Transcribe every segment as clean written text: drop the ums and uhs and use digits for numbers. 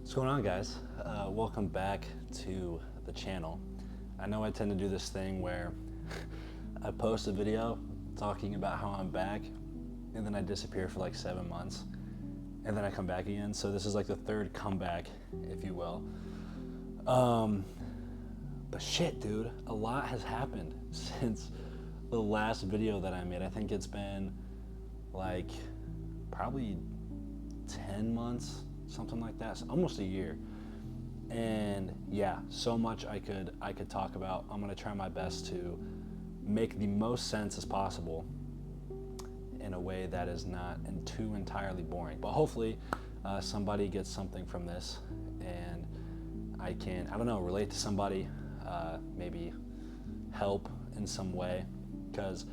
What's going on, guys? Welcome back to the channel. I know I tend to do this thing where I post a video talking about how I'm back and then I disappear for like 7 months and then I come back again. So this is like the third comeback, if you will. But shit, dude, a lot has happened since the last video that I made. I think it's been like probably 10 months, something like that, so almost a year. And yeah, so much I could talk about. I'm gonna try my best to make the most sense as possible in a way that is not too entirely boring. But hopefully somebody gets something from this and I can, I don't know, relate to somebody, maybe help in some way. Because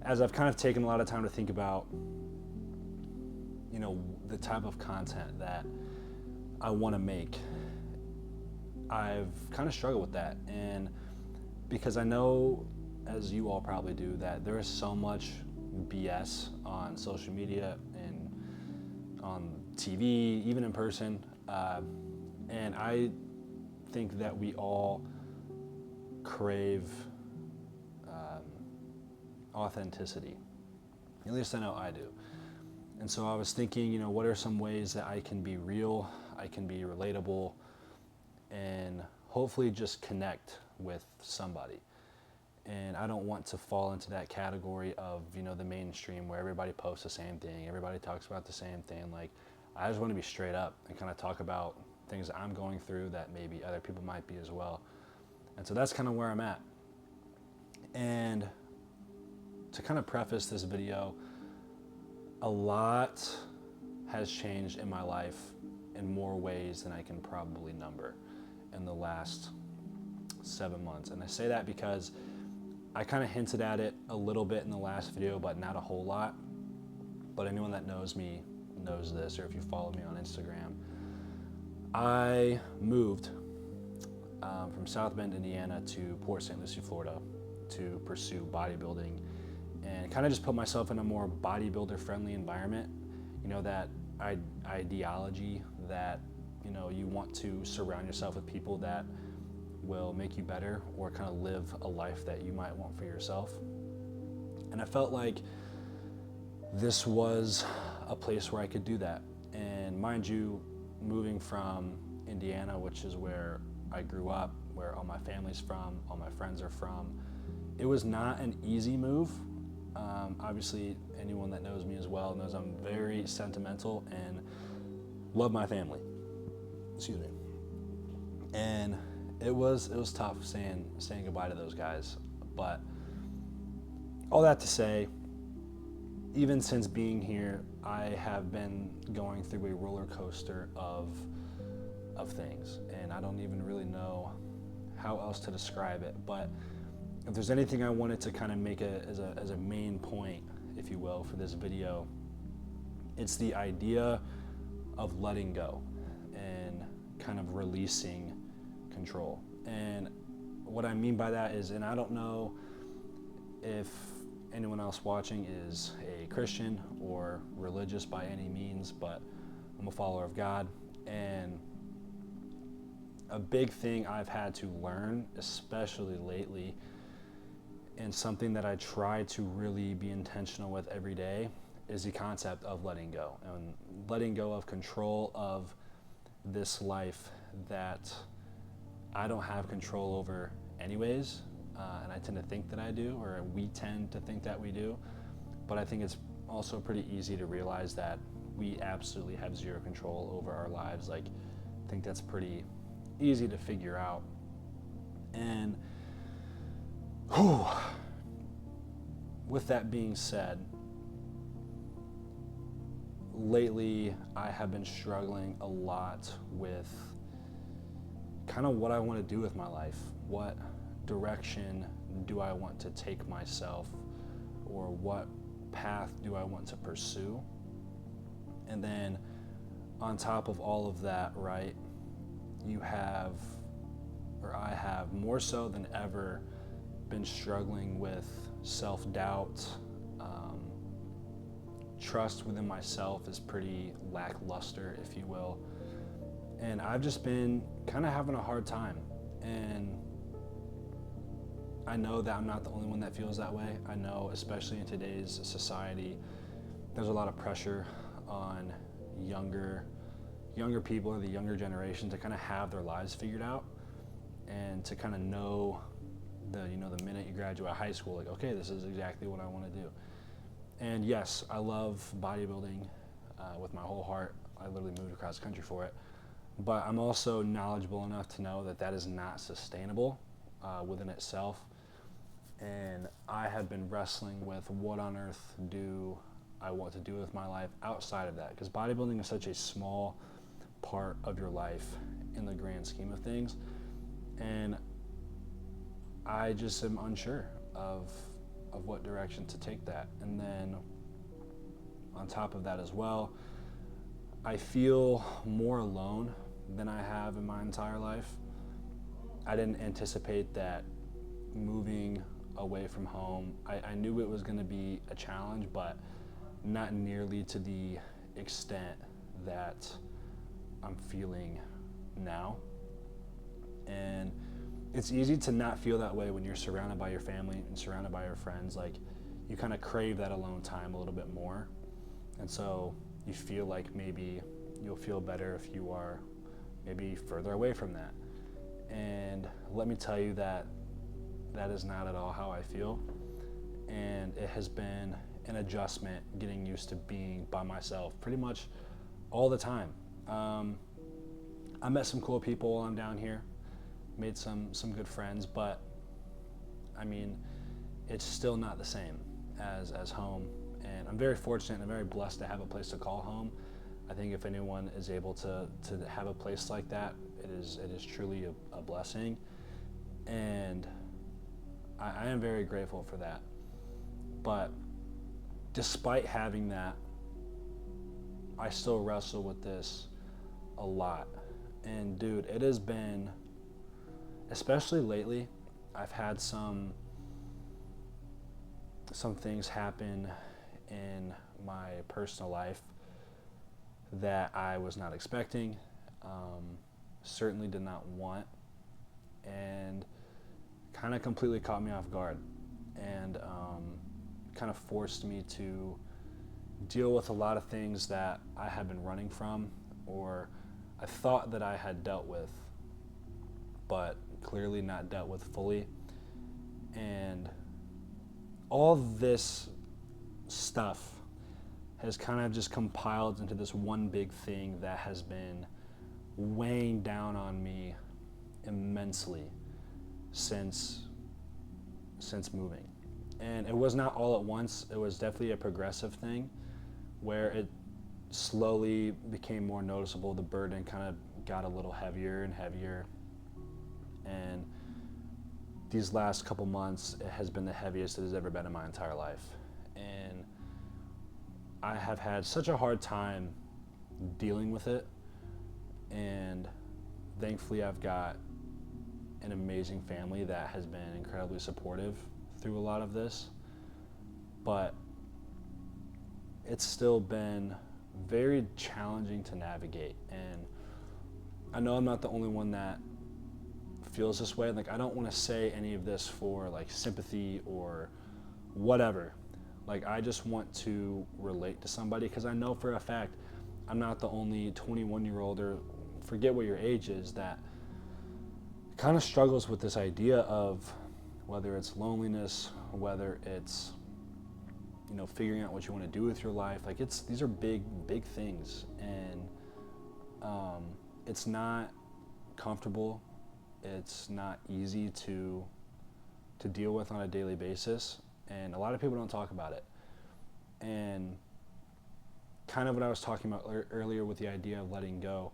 as I've kind of taken a lot of time to think about, you know, the type of content that I want to make, I've kind of struggled with that. And because I know, as you all probably do, that there is so much BS on social media and on TV, even in person. And I think that we all crave authenticity. At least I know I do. And so I was thinking, you know, what are some ways that I can be real, I can be relatable, and hopefully just connect with somebody. And I don't want to fall into that category of, you know, the mainstream where everybody posts the same thing, everybody talks about the same thing. Like, I just want to be straight up and kind of talk about things that I'm going through that maybe other people might be as well. And so that's kind of where I'm at. And to kind of preface this video, a lot has changed in my life in more ways than I can probably number in the last 7 months. And I say that because I kind of hinted at it a little bit in the last video, but not a whole lot. But anyone that knows me knows this, or if you follow me on Instagram. I moved from South Bend, Indiana to Port St. Lucie, Florida to pursue bodybuilding and kind of just put myself in a more bodybuilder friendly environment. You know, that ideology that, you know, you want to surround yourself with people that will make you better or kind of live a life that you might want for yourself. And I felt like this was a place where I could do that. And mind you, moving from Indiana, which is where I grew up, where all my family's from, all my friends are from, it was not an easy move. Obviously, anyone that knows me as well knows I'm very sentimental and love my family. Excuse me. And it was tough saying goodbye to those guys. But all that to say, even since being here, I have been going through a roller coaster of things, and I don't even really know how else to describe it. But if there's anything I wanted to kind of make as a main point, if you will, for this video, it's the idea of letting go and kind of releasing control. And what I mean by that is, and I don't know if anyone else watching is a Christian or religious by any means, but I'm a follower of God. And a big thing I've had to learn, especially lately, and something that I try to really be intentional with every day, is the concept of letting go, and letting go of control of this life that I don't have control over anyways. And I tend to think that I do, or we tend to think that we do. But I think it's also pretty easy to realize that we absolutely have zero control over our lives. Like, I think that's pretty easy to figure out. And with that being said, lately I have been struggling a lot with kind of what I want to do with my life. What direction do I want to take myself, or what path do I want to pursue? And then on top of all of that, right, you have, or I have more so than ever, been struggling with self-doubt. Trust within myself is pretty lackluster, if you will. And I've just been kind of having a hard time. And I know that I'm not the only one that feels that way. I know, especially in today's society, there's a lot of pressure on younger people or the younger generation to kind of have their lives figured out and to kind of know the minute you graduate high school, like, okay, this is exactly what I want to do. And yes, I love bodybuilding with my whole heart. I literally moved across the country for it. But I'm also knowledgeable enough to know that that is not sustainable within itself. And I have been wrestling with what on earth do I want to do with my life outside of that. Because bodybuilding is such a small part of your life in the grand scheme of things. And I just am unsure of what direction to take that. And then on top of that as well, I feel more alone than I have in my entire life. I didn't anticipate that moving away from home. I knew it was going to be a challenge, but not nearly to the extent that I'm feeling now. And it's easy to not feel that way when you're surrounded by your family and surrounded by your friends. Like, you kind of crave that alone time a little bit more. And so you feel like maybe you'll feel better if you are maybe further away from that. And let me tell you that that is not at all how I feel. And it has been an adjustment getting used to being by myself pretty much all the time. I met some cool people while I'm down here, made some good friends, but I mean, it's still not the same as home. And I'm very fortunate and very blessed to have a place to call home. I think if anyone is able to have a place like that, it is truly a blessing. And I am very grateful for that. But despite having that, I still wrestle with this a lot. And dude, it has been, especially lately, I've had some things happen in my personal life that I was not expecting, certainly did not want, and kind of completely caught me off guard, and kind of forced me to deal with a lot of things that I had been running from, or I thought that I had dealt with, but clearly not dealt with fully. And all this stuff has kind of just compiled into this one big thing that has been weighing down on me immensely since moving. And it was not all at once. It was definitely a progressive thing where it slowly became more noticeable. The burden kind of got a little heavier and heavier. And these last couple months, it has been the heaviest it has ever been in my entire life. And I have had such a hard time dealing with it. And thankfully, I've got an amazing family that has been incredibly supportive through a lot of this. But it's still been very challenging to navigate. And I know I'm not the only one that feels this way. Like, I don't want to say any of this for like sympathy or whatever. Like, I just want to relate to somebody, because I know for a fact I'm not the only 21-year-old, or forget what your age is, that kind of struggles with this idea of whether it's loneliness, whether it's, you know, figuring out what you want to do with your life. Like, these are big things, and it's not comfortable. It's not easy to deal with on a daily basis, and a lot of people don't talk about it. And kind of what I was talking about earlier with the idea of letting go,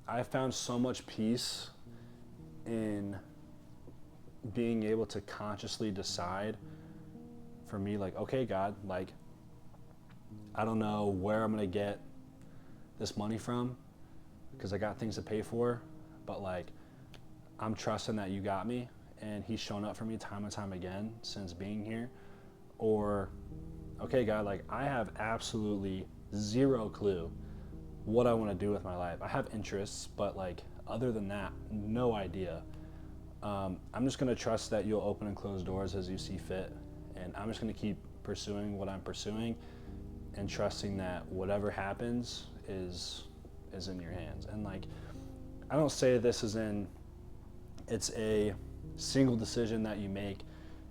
I found so much peace in being able to consciously decide for me, like, okay, God, like, I don't know where I'm going to get this money from, because I got things to pay for, but like, I'm trusting that you got me, and he's shown up for me time and time again since being here. Or, okay, God, like, I have absolutely zero clue what I want to do with my life. I have interests, but like other than that, no idea. I'm just going to trust that you'll open and close doors as you see fit, and I'm just going to keep pursuing what I'm pursuing and trusting that whatever happens is in your hands. And like, I don't say this as in it's a single decision that you make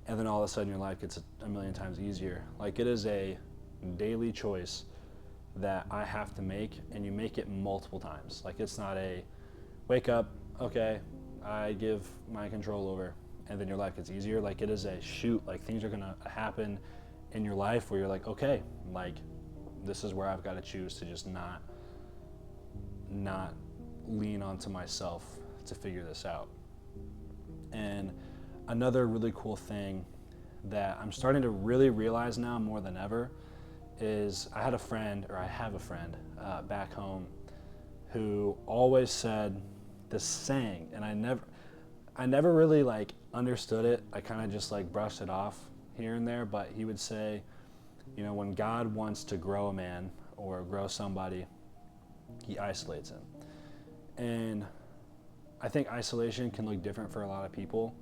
and then all of a sudden your life gets a million times easier. Like, it is a daily choice that I have to make, and you make it multiple times. Like, it's not a wake up, okay, I give my control over, and then your life gets easier. Like, it is a shoot, like things are gonna happen in your life where you're like, okay, like this is where I've got to choose to just not lean onto myself to figure this out. And another really cool thing that I'm starting to really realize now more than ever is I have a friend back home who always said this saying, and I never really like understood it. I kind of just like brushed it off here and there, but he would say, you know, when God wants to grow a man or grow somebody, he isolates him. And I think isolation can look different for a lot of people.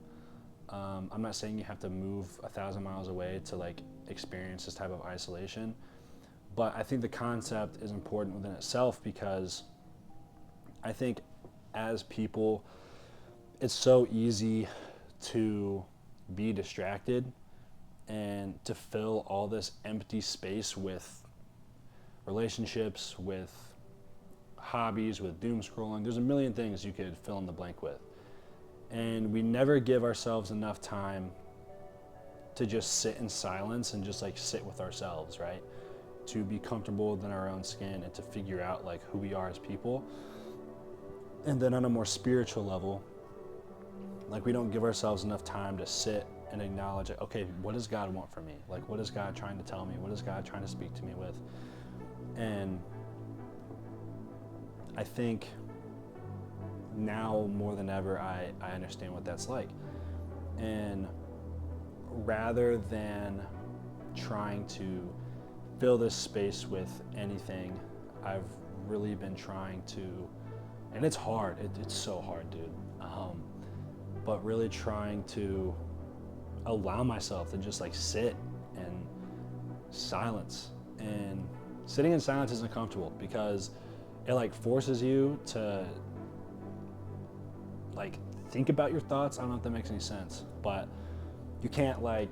I'm not saying you have to move 1,000 miles away to like experience this type of isolation, but I think the concept is important within itself, because I think as people, it's so easy to be distracted and to fill all this empty space with relationships, with hobbies, with doom scrolling. There's a million things you could fill in the blank with. And we never give ourselves enough time to just sit in silence and just like sit with ourselves, right? To be comfortable within our own skin and to figure out like who we are as people. And then on a more spiritual level, like, we don't give ourselves enough time to sit and acknowledge, okay, what does God want from me? Like, what is God trying to tell me? What is God trying to speak to me with? And I think now more than ever, I understand what that's like. And rather than trying to fill this space with anything, I've really been trying to, and it's hard, it's so hard, dude, but really trying to allow myself to just like sit in silence. And sitting in silence isn't comfortable, because it like forces you to like think about your thoughts. I don't know if that makes any sense, but you can't like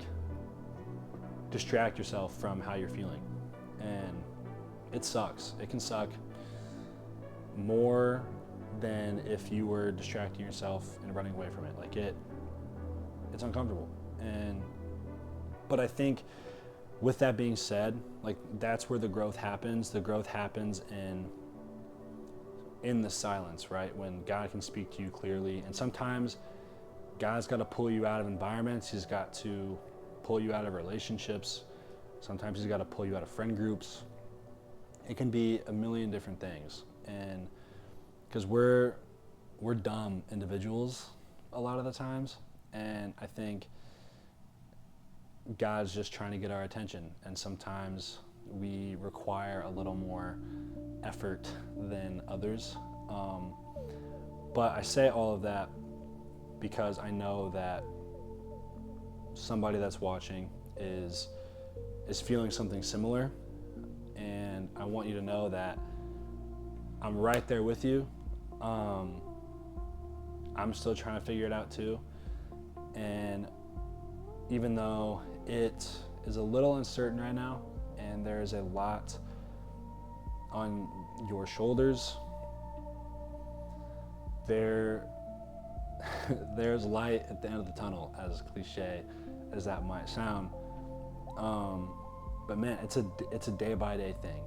distract yourself from how you're feeling. And it sucks. It can suck more than if you were distracting yourself and running away from it. Like, it's uncomfortable. But I think with that being said, like, that's where the growth happens. The growth happens in the silence, right? When God can speak to you clearly. And sometimes God's got to pull you out of environments. He's got to pull you out of relationships. Sometimes he's got to pull you out of friend groups. It can be a million different things. And because we're dumb individuals a lot of the times. And I think God's just trying to get our attention. And sometimes we require a little more effort than others. But I say all of that because I know that somebody that's watching is feeling something similar. And I want you to know that I'm right there with you. I'm still trying to figure it out too. And even though it is a little uncertain right now, and there's a lot on your shoulders, there's light at the end of the tunnel, as cliche as that might sound. But man, it's a day by day thing.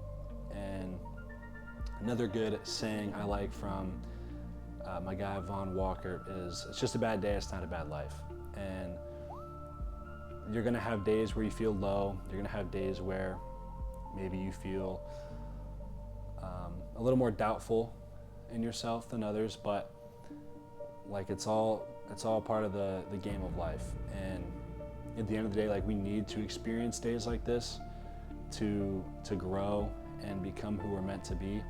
And another good saying I like from my guy Vaughn Walker is, it's just a bad day, it's not a bad life. And you're gonna have days where you feel low. You're gonna have days where maybe you feel a little more doubtful in yourself than others, but like, it's all part of the game of life. And at the end of the day, like, we need to experience days like this to grow and become who we're meant to be.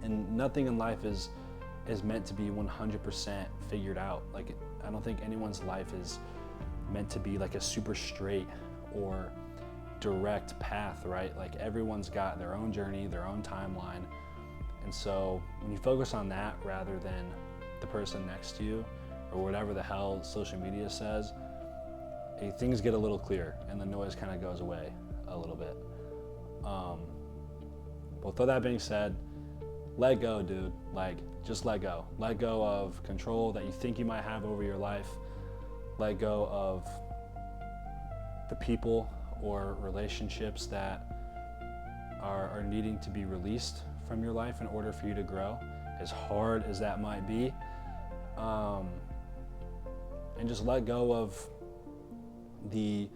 And nothing in life is meant to be 100% figured out. Like, I don't think anyone's life is meant to be like a super straight or direct path, right? Like, everyone's got their own journey, their own timeline. And so when you focus on that rather than the person next to you or whatever the hell social media says, things get a little clearer and the noise kind of goes away a little bit. But with all that being said, let go, dude. Like, just let go. Let go of control that you think you might have over your life. Let go of the people or relationships that are needing to be released from your life in order for you to grow, as hard as that might be. And just let go of the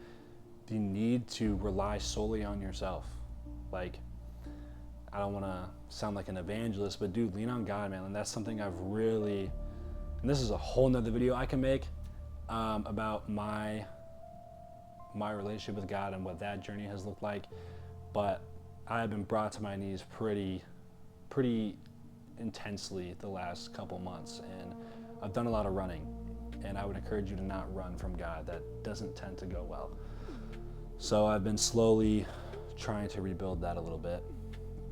need to rely solely on yourself. Like, I don't want to sound like an evangelist, but dude, lean on God, man. And that's something I've really, and this is a whole nother video I can make about my relationship with God and what that journey has looked like. But I have been brought to my knees pretty intensely the last couple months, and I've done a lot of running, and I would encourage you to not run from God. That doesn't tend to go well. So I've been slowly trying to rebuild that a little bit,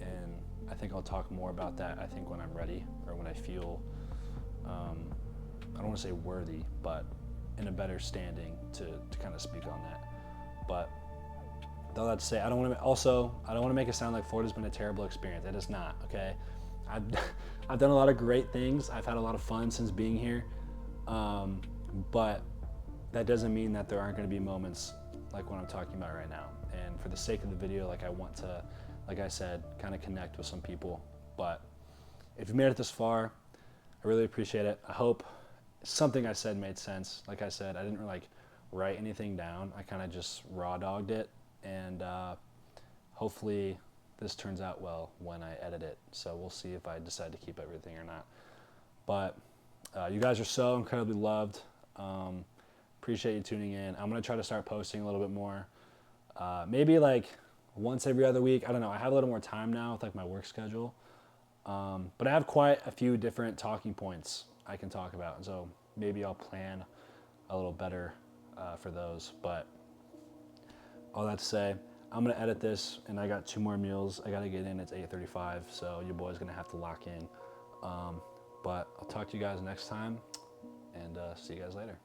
and I think I'll talk more about that, I think, when I'm ready, or when I feel, I don't want to say worthy, but in a better standing to kind of speak on that. But with all that to say, I don't want to make it sound like Florida's been a terrible experience. It is not, okay? I've done a lot of great things. I've had a lot of fun since being here, but that doesn't mean that there aren't going to be moments like what I'm talking about right now. And for the sake of the video, like, I want to, like I said, kind of connect with some people. But if you made it this far, I really appreciate it. I hope something I said made sense. Like I said, I didn't like write anything down. I kind of just raw dogged it, and hopefully this turns out well when I edit it. So we'll see if I decide to keep everything or not. But you guys are so incredibly loved. Appreciate you tuning in. I'm going to try to start posting a little bit more. Maybe like once every other week. I don't know. I have a little more time now with like my work schedule. But I have quite a few different talking points I can talk about. And so maybe I'll plan a little better for those. But all that to say, I'm going to edit this, and I got 2 more meals I got to get in. It's 8:35, so your boy's going to have to lock in. But I'll talk to you guys next time, and see you guys later.